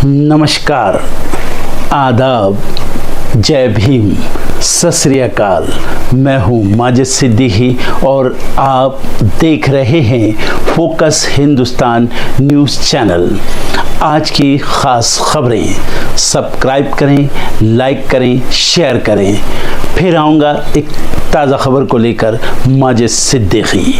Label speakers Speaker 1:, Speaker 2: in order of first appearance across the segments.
Speaker 1: नमस्कार, आदाब, जय भीम, सत श्री अकाल। मैं हूँ माजिद सिद्दीकी और आप देख रहे हैं फोकस हिंदुस्तान न्यूज़ चैनल। आज की ख़ास खबरें सब्सक्राइब करें, लाइक करें, शेयर करें। फिर आऊँगा एक ताज़ा खबर को लेकर माजिद सिद्दीकी।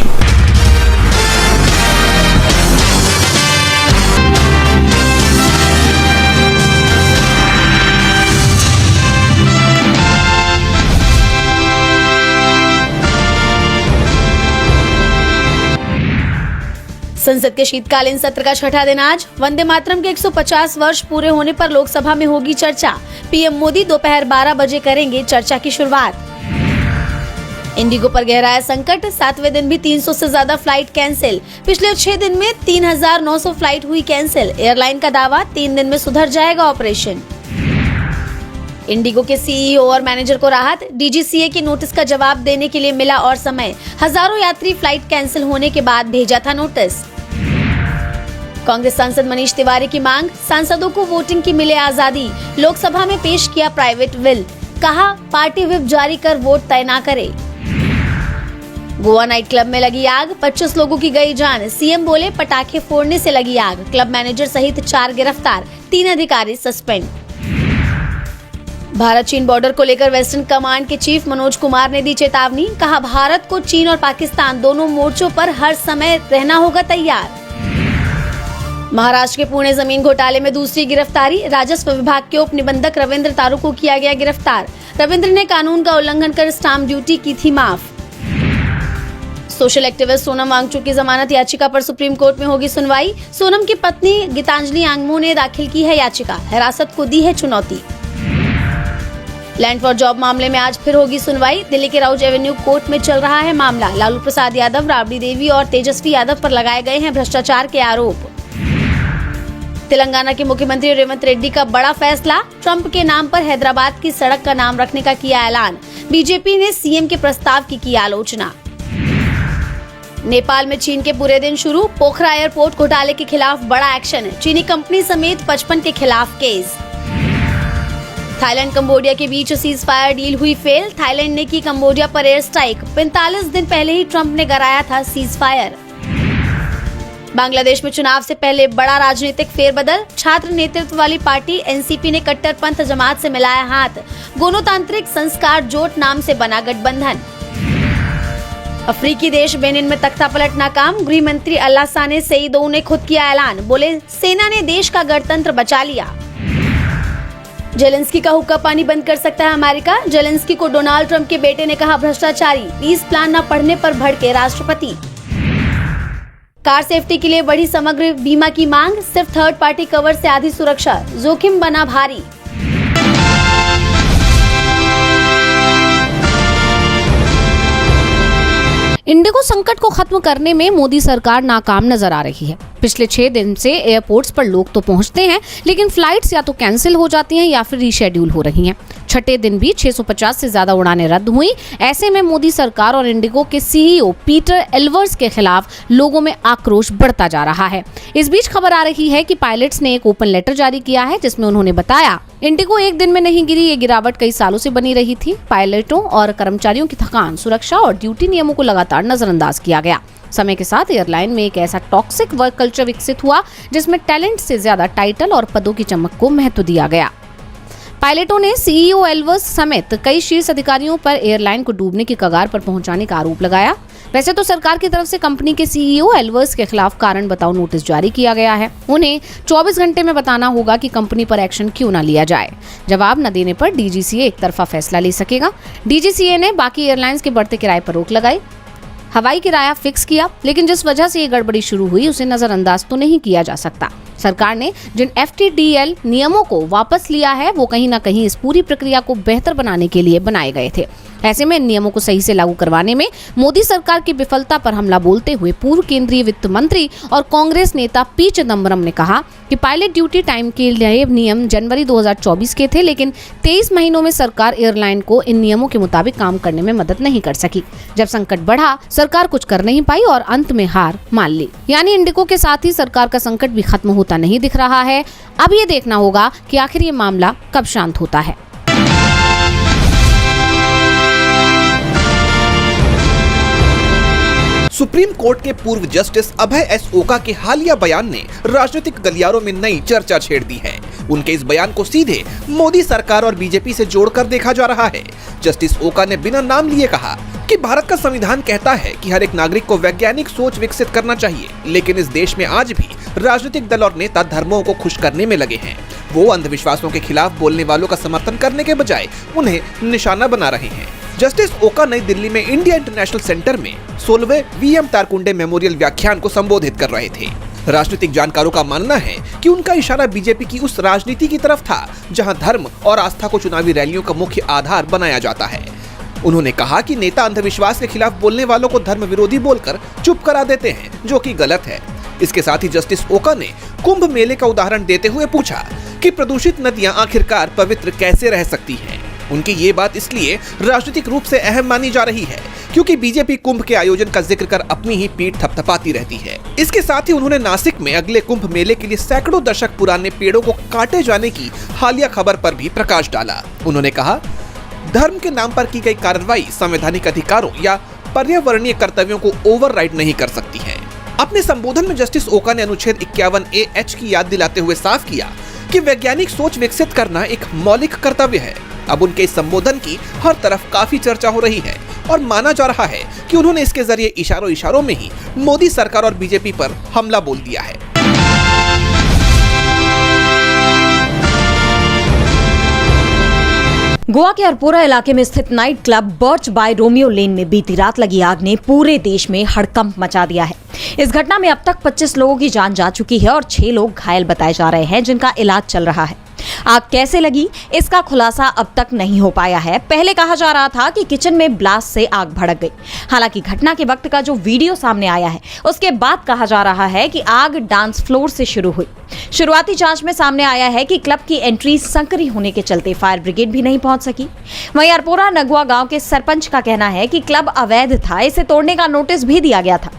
Speaker 2: संसद के शीतकालीन सत्र का छठा दिन आज। वंदे मातरम के 150 वर्ष पूरे होने पर लोकसभा में होगी चर्चा। पीएम मोदी दोपहर 12 बजे करेंगे चर्चा की शुरुआत। इंडिगो पर गहराया संकट, 7वें दिन भी 300 से ज्यादा फ्लाइट कैंसिल। पिछले 6 दिन में 3900 फ्लाइट हुई कैंसिल। एयरलाइन का दावा 3 दिन में सुधर जाएगा ऑपरेशन। इंडिगो के सीईओ और मैनेजर को राहत, डीजीसीए के नोटिस का जवाब देने के लिए मिला और समय। हजारों यात्री फ्लाइट कैंसिल होने के बाद भेजा था नोटिस। कांग्रेस सांसद मनीष तिवारी की मांग, सांसदों को वोटिंग की मिले आजादी। लोकसभा में पेश किया प्राइवेट विल, कहा पार्टी व्हिप जारी कर वोट तय न करे। गोवा नाइट क्लब में लगी आग, 25 लोगों की गई जान। सीएम बोले पटाखे फोड़ने से लगी आग। क्लब मैनेजर सहित 4 गिरफ्तार, 3 अधिकारी सस्पेंड। भारत चीन बॉर्डर को लेकर वेस्टर्न कमांड के चीफ मनोज कुमार ने दी चेतावनी, कहा भारत को चीन और पाकिस्तान दोनों मोर्चों पर हर समय रहना होगा तैयार। महाराष्ट्र के पुणे जमीन घोटाले में दूसरी गिरफ्तारी, राजस्व विभाग के उप निबंधक रविंद्र तारू को किया गया गिरफ्तार। रविंद्र ने कानून का उल्लंघन कर स्टाम्प ड्यूटी की थी माफ। सोशल एक्टिविस्ट सोनम वांगचुक की जमानत याचिका पर सुप्रीम कोर्ट में होगी सुनवाई। सोनम की पत्नी गीतांजलि आंगमो ने दाखिल की है याचिका, हिरासत को दी है चुनौती। लैंड फॉर जॉब मामले में आज फिर होगी सुनवाई। दिल्ली के राउज एवेन्यू कोर्ट में चल रहा है मामला। लालू प्रसाद यादव, राबड़ी देवी और तेजस्वी यादव पर लगाए गए हैं भ्रष्टाचार के आरोप। तेलंगाना के मुख्यमंत्री रेवंत रेड्डी का बड़ा फैसला, ट्रंप के नाम पर हैदराबाद की सड़क का नाम रखने का किया ऐलान। बीजेपी ने सीएम के प्रस्ताव की आलोचना। नेपाल में चीन के पूरे दिन शुरू, पोखरा एयरपोर्ट घोटाले के खिलाफ बड़ा एक्शन। चीनी कंपनी समेत 55 के खिलाफ केस। थाईलैंड कंबोडिया के बीच सीज फायर डील हुई फेल। थाईलैंड ने की कंबोडिया पर एयर स्ट्राइक। 45 दिन पहले ही ट्रंप ने कराया था सीज फायर। बांग्लादेश में चुनाव से पहले बड़ा राजनीतिक फेरबदल, छात्र नेतृत्व वाली पार्टी एनसीपी ने कट्टरपंथ जमात से मिलाया हाथ। गणतांत्रिक संस्कार जोट नाम से बना गठबंधन। अफ्रीकी देश बेनिन में तख्ता पलट नाकाम, गृह मंत्री अल्लासाने सईदों ने खुद किया ऐलान, बोले सेना ने देश का गणतंत्र बचा लिया। जेलेंस्की का हुक्का पानी बंद कर सकता है अमेरिका। जेलेंस्की को डोनाल्ड ट्रंप के बेटे ने कहा भ्रष्टाचारी। पीस प्लान न पढ़ने पर भड़के राष्ट्रपति। कार सेफ्टी के लिए बढ़ी समग्र बीमा की मांग, सिर्फ थर्ड पार्टी कवर से आधी सुरक्षा, जोखिम बना भारी।
Speaker 3: इंडिगो संकट को खत्म करने में मोदी सरकार नाकाम नजर आ रही है। पिछले 6 दिन से एयरपोर्ट्स पर लोग तो पहुंचते हैं, लेकिन फ्लाइट्स या तो कैंसिल हो जाती हैं या फिर रीशेड्यूल हो रही हैं। छठे दिन भी 650 से ज्यादा उड़ानें रद्द हुई। ऐसे में मोदी सरकार और इंडिगो के सीईओ पीटर एल्वर्स के खिलाफ लोगों में आक्रोश बढ़ता जा रहा है। इस बीच खबर आ रही है कि पायलट्स ने एक ओपन लेटर जारी किया है, जिसमें उन्होंने बताया इंडिगो एक दिन में नहीं गिरी, ये गिरावट कई सालों से बनी रही थी। पायलटों और कर्मचारियों की थकान, सुरक्षा और ड्यूटी नियमों को लगातार नजरअंदाज किया गया। समय के साथ एयरलाइन में एक ऐसा टॉक्सिक वर्क कल्चर विकसित हुआ जिसमें टैलेंट से ज्यादा टाइटल और पदों की चमक को महत्व दिया गया। पायलटों ने सीईओ एल्वर्स समेत कई शीर्ष अधिकारियों पर एयरलाइन को डूबने की कगार पर पहुंचाने का आरोप लगाया। वैसे तो सरकार की तरफ से कंपनी के सीईओ एल्वर्स के खिलाफ कारण बताओ नोटिस जारी किया गया है। उन्हें 24 घंटे में बताना होगा कि कंपनी पर एक्शन क्यों न लिया जाए। जवाब न देने पर डीजीसीए एक तरफा फैसला ले सकेगा। डीजीसीए ने बाकी एयरलाइंस के बढ़ते किराए पर रोक लगाई, हवाई किराया फिक्स किया, लेकिन जिस वजह से ये गड़बड़ी शुरू हुई उसे नजरअंदाज तो नहीं किया जा सकता। सरकार ने जिन FTDL नियमों को वापस लिया है वो कहीं ना कहीं इस पूरी प्रक्रिया को बेहतर बनाने के लिए बनाए गए थे। ऐसे में इन नियमों को सही से लागू करवाने में मोदी सरकार की विफलता पर हमला बोलते हुए पूर्व केंद्रीय वित्त मंत्री और कांग्रेस नेता पी चिदम्बरम ने कहा कि पायलट ड्यूटी टाइम के लिए नियम जनवरी 2024 के थे, लेकिन 23 महीनों में सरकार एयरलाइन को इन नियमों के मुताबिक काम करने में मदद नहीं कर सकी। जब संकट बढ़ा, सरकार कुछ कर नहीं पाई और अंत में हार मान ली। यानी इंडिगो के साथ ही सरकार का संकट भी खत्म होता नहीं दिख रहा है। अब ये देखना होगा कि आखिर ये मामला कब शांत होता है।
Speaker 4: सुप्रीम कोर्ट के पूर्व जस्टिस अभय एस ओका के हालिया बयान ने राजनीतिक गलियारों में नई चर्चा छेड़ दी है। उनके इस बयान को सीधे मोदी सरकार और बीजेपी से जोड़कर देखा जा रहा है। जस्टिस ओका ने बिना नाम लिए कहा कि भारत का संविधान कहता है कि हर एक नागरिक को वैज्ञानिक सोच विकसित करना चाहिए, लेकिन इस देश में आज भी राजनीतिक दल और नेता धर्मों को खुश करने में लगे हैं। वो अंधविश्वासों के खिलाफ बोलने वालों का समर्थन करने के बजाय उन्हें निशाना बना रहे हैं। जस्टिस ओका नई दिल्ली में इंडिया इंटरनेशनल सेंटर में 16वें वीएम तारकुंडे मेमोरियल व्याख्यान को संबोधित कर रहे थे। राजनीतिक जानकारों का मानना है कि उनका इशारा बीजेपी की उस राजनीति की तरफ था जहां धर्म और आस्था को चुनावी रैलियों का मुख्य आधार बनाया जाता है। उन्होंने कहा कि नेता अंधविश्वास के खिलाफ बोलने वालों को धर्म विरोधी बोलकर चुप करा देते हैं, जो कि गलत है। इसके साथ ही जस्टिस ओका ने कुंभ मेले का उदाहरण देते हुए पूछा कि प्रदूषित नदियां आखिरकार पवित्र कैसे रह सकती हैं। उनकी ये बात इसलिए राजनीतिक रूप से अहम मानी जा रही है क्योंकि बीजेपी कुंभ के आयोजन का जिक्र कर अपनी ही पीठ थपथपाती रहती है। इसके साथ ही उन्होंने नासिक में अगले कुंभ मेले के लिए सैकड़ों दशक पुराने पेड़ों को काटे जाने की हालिया खबर पर भी प्रकाश डाला। उन्होंने कहा, धर्म के नाम पर की गई कार्रवाई संवैधानिक अधिकारों या पर्यावरणीय कर्तव्यों को ओवरराइड नहीं कर सकती है। अपने संबोधन में जस्टिस ओका ने अनुच्छेद 51A(H) की याद दिलाते हुए साफ किया कि वैज्ञानिक सोच विकसित करना एक मौलिक कर्तव्य है। अब उनके इस संबोधन की हर तरफ काफी चर्चा हो रही है और माना जा रहा है कि उन्होंने इसके जरिए इशारों में ही मोदी सरकार और बीजेपी पर हमला बोल दिया है।
Speaker 5: गोवा के अरपोरा इलाके में स्थित night club Birch by Romeo Lane में बीती रात लगी आग ने पूरे देश में हड़कंप मचा दिया है। इस घटना में अब तक 25 लोगों की जान जा चुकी है और 6 लोग घायल बताए जा रहे हैं, जिनका इलाज चल रहा है। आग कैसे लगी, इसका खुलासा अब तक नहीं हो पाया है। पहले कहा जा रहा था कि किचन में ब्लास्ट से आग भड़क गई। हालांकि घटना के वक्त का जो वीडियो सामने आया है, उसके बाद कहा जा रहा है कि आग डांस फ्लोर से शुरू हुई। शुरुआती जांच में सामने आया है कि क्लब की एंट्री संकरी होने के चलते फायर ब्रिगेड भी नहीं पहुंच सकी। वहीं अरपोरा नगुआ गांव के सरपंच का कहना है कि क्लब अवैध था, इसे तोड़ने का नोटिस भी दिया गया था।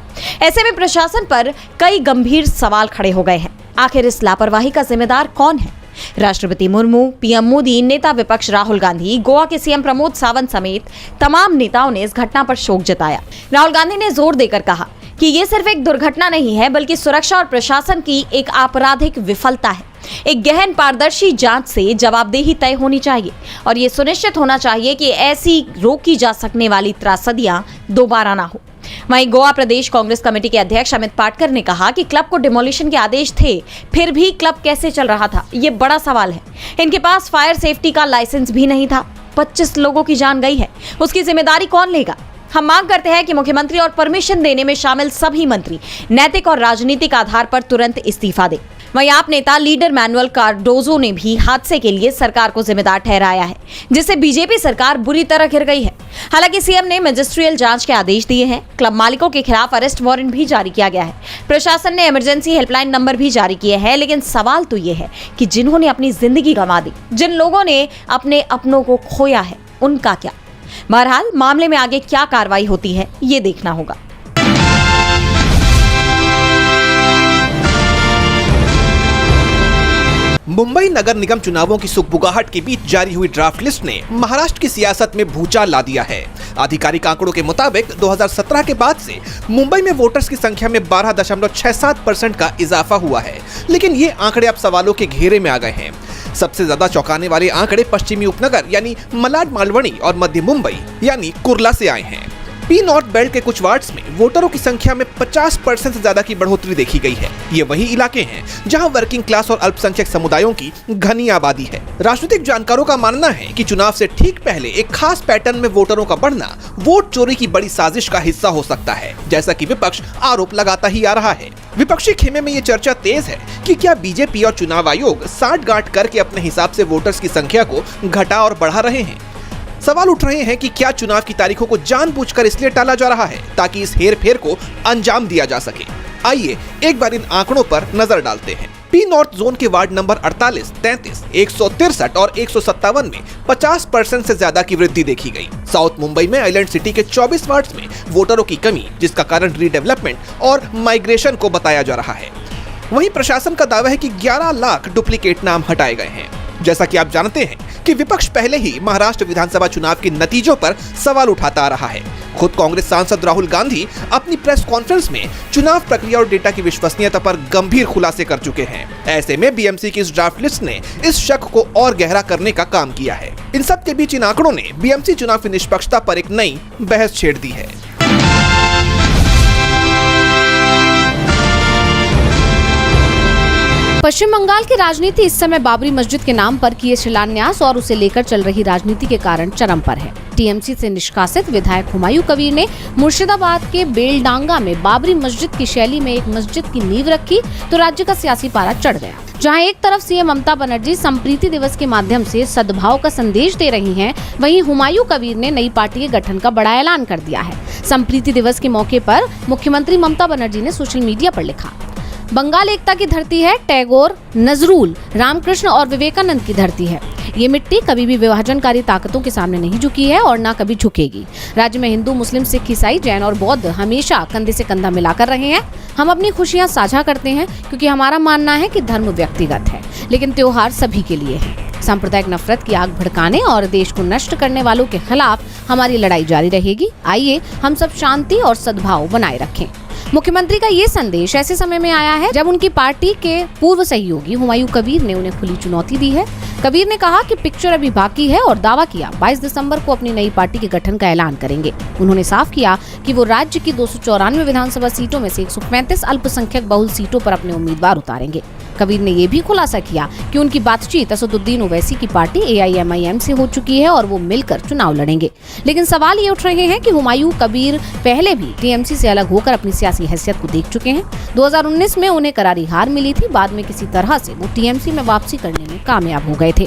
Speaker 5: ऐसे में प्रशासन पर कई गंभीर सवाल खड़े हो गए हैं। आखिर इस लापरवाही का जिम्मेदार कौन है? राष्ट्रपति मुर्मू, पीएम मोदी, नेता विपक्ष राहुल गांधी, गोवा के सीएम प्रमोद सावंत समेत तमाम नेताओं ने इस घटना पर शोक जताया। राहुल गांधी ने जोर देकर कहा कि ये सिर्फ एक दुर्घटना नहीं है, बल्कि सुरक्षा और प्रशासन की एक आपराधिक विफलता है। एक गहन पारदर्शी जांच से जवाबदेही तय होनी चाहिए और ये सुनिश्चित होना चाहिए कि ऐसी रोकी जा सकने वाली त्रासदियां दोबारा ना हो। वहीं गोवा प्रदेश कांग्रेस कमेटी के अध्यक्ष अमित पाटकर ने कहा कि क्लब को डिमोलिशन के आदेश थे, फिर भी क्लब कैसे चल रहा था, ये बड़ा सवाल है। इनके पास फायर सेफ्टी का लाइसेंस भी नहीं था। 25 लोगों की जान गई है, उसकी जिम्मेदारी कौन लेगा? हम मांग करते हैं कि मुख्यमंत्री और परमिशन देने में शामिल सभी मंत्री नैतिक और राजनीतिक आधार पर तुरंत इस्तीफा दें। वहीं आप नेता लीडर मैनुअल कार्डोजो ने भी हादसे के लिए सरकार को जिम्मेदार ठहराया है, जिससे बीजेपी सरकार बुरी तरह घिर गई है। हालांकि सीएम ने मैजिस्ट्रियल जांच के आदेश दिए हैं। क्लब मालिकों के खिलाफ अरेस्ट वारंट भी जारी किया गया है। प्रशासन ने इमरजेंसी हेल्पलाइन नंबर भी जारी किए हैं। लेकिन सवाल तो ये है कि जिन्होंने अपनी जिंदगी गंवा दी, जिन लोगों ने अपने अपनों को खोया है, उनका क्या? बहरहाल मामले में आगे क्या कार्रवाई होती है, ये देखना होगा।
Speaker 4: मुंबई नगर निगम चुनावों की सुगबुगाहट के बीच जारी हुई ड्राफ्ट लिस्ट ने महाराष्ट्र की सियासत में भूचाल ला दिया है। आधिकारिक आंकड़ों के मुताबिक 2017 के बाद से मुंबई में वोटर्स की संख्या में 12.67% का इजाफा हुआ है, लेकिन ये आंकड़े अब सवालों के घेरे में आ गए हैं। सबसे ज्यादा चौंकाने वाले आंकड़े पश्चिमी उपनगर यानी मलाड मालवणी और मध्य मुंबई यानी कुर्ला से आए हैं। पी नॉर्थ बेल्ट के कुछ वार्ड्स में वोटरों की संख्या में 50% से ज्यादा की बढ़ोतरी देखी गई है। ये वही इलाके हैं जहां वर्किंग क्लास और अल्पसंख्यक समुदायों की घनी आबादी है। राजनीतिक जानकारों का मानना है कि चुनाव से ठीक पहले एक खास पैटर्न में वोटरों का बढ़ना वोट चोरी की बड़ी साजिश का हिस्सा हो सकता है, जैसा कि विपक्ष आरोप लगाता ही आ रहा है। विपक्षी खेमे में ये चर्चा तेज है कि क्या बीजेपी और चुनाव आयोग साठगांठ करके अपने हिसाब से वोटर्स की संख्या को घटा और बढ़ा रहे हैं। सवाल उठ रहे हैं कि क्या चुनाव की तारीखों को जानबूझकर इसलिए टाला जा रहा है ताकि इस हेरफेर को अंजाम दिया जा सके। आइए एक बार इन आंकड़ों पर नजर डालते हैं। पी नॉर्थ जोन के वार्ड नंबर 48, 33, 163 और 157 में 50% से ज्यादा की वृद्धि देखी गई। साउथ मुंबई में आइलैंड सिटी के 24 वार्ड्स में वोटरों की कमी, जिसका कारण रीडेवलपमेंट और माइग्रेशन को बताया जा रहा है। वहीं प्रशासन का दावा है कि 11 लाख डुप्लीकेट नाम हटाए गए हैं। जैसा कि आप जानते हैं कि विपक्ष पहले ही महाराष्ट्र विधानसभा चुनाव के नतीजों पर सवाल उठाता आ रहा है। खुद कांग्रेस सांसद राहुल गांधी अपनी प्रेस कॉन्फ्रेंस में चुनाव प्रक्रिया और डेटा की विश्वसनीयता पर गंभीर खुलासे कर चुके हैं। ऐसे में बीएमसी की इस ड्राफ्ट लिस्ट ने इस शक को और गहरा करने का काम किया है। इन सब के बीच इन आंकड़ों ने बीएमसी चुनाव की निष्पक्षता पर एक नई बहस छेड़ दी है।
Speaker 3: पश्चिम बंगाल की राजनीति इस समय बाबरी मस्जिद के नाम पर किए शिलान्यास और उसे लेकर चल रही राजनीति के कारण चरम पर है। टीएमसी से निष्कासित विधायक हुमायूं कबीर ने मुर्शिदाबाद के बेलडांगा में बाबरी मस्जिद की शैली में एक मस्जिद की नींव रखी तो राज्य का सियासी पारा चढ़ गया। जहां एक तरफ सीएम ममता बनर्जी संप्रीति दिवस के माध्यम से सद्भाव का संदेश दे रही हैं, वहीं हुमायूं कबीर ने नई पार्टी के गठन का बड़ा ऐलान कर दिया है। संप्रीति दिवस के मौके पर मुख्यमंत्री ममता बनर्जी ने सोशल मीडिया पर लिखा, बंगाल एकता की धरती है, टैगोर, नजरुल, रामकृष्ण और विवेकानंद की धरती है। ये मिट्टी कभी भी विभाजनकारी ताकतों के सामने नहीं झुकी है और ना कभी झुकेगी। राज्य में हिंदू, मुस्लिम, सिख, ईसाई, जैन और बौद्ध हमेशा कंधे से कंधा मिलाकर रहे हैं। हम अपनी खुशियां साझा करते हैं क्योंकि हमारा मानना है कि धर्म व्यक्तिगत है, लेकिन त्योहार सभी के लिए है। सांप्रदायिक नफरत की आग भड़काने और देश को नष्ट करने वालों के खिलाफ हमारी लड़ाई जारी रहेगी। आइए हम सब शांति और सद्भाव बनाए रखें। मुख्यमंत्री का ये संदेश ऐसे समय में आया है जब उनकी पार्टी के पूर्व सहयोगी हुमायूं कबीर ने उन्हें खुली चुनौती दी है। कबीर ने कहा कि पिक्चर अभी बाकी है और दावा किया 22 दिसंबर को अपनी नई पार्टी के गठन का ऐलान करेंगे। उन्होंने साफ किया कि वो राज्य की 294 विधानसभा सीटों में से 135 अल्पसंख्यक बहुल सीटों पर अपने उम्मीदवार उतारेंगे। कबीर ने ये भी खुलासा किया कि उनकी बातचीत असदुद्दीन ओवैसी की पार्टी AIMIM से हो चुकी है और वो मिलकर चुनाव लड़ेंगे। लेकिन सवाल ये उठ रहे हैं कि हुमायूं कबीर पहले भी टीएमसी से अलग होकर अपनी सियासी हैसियत को देख चुके हैं। 2019 में उन्हें करारी हार मिली थी। बाद में किसी तरह से वो टीएमसी में वापसी करने में कामयाब हो गए थे।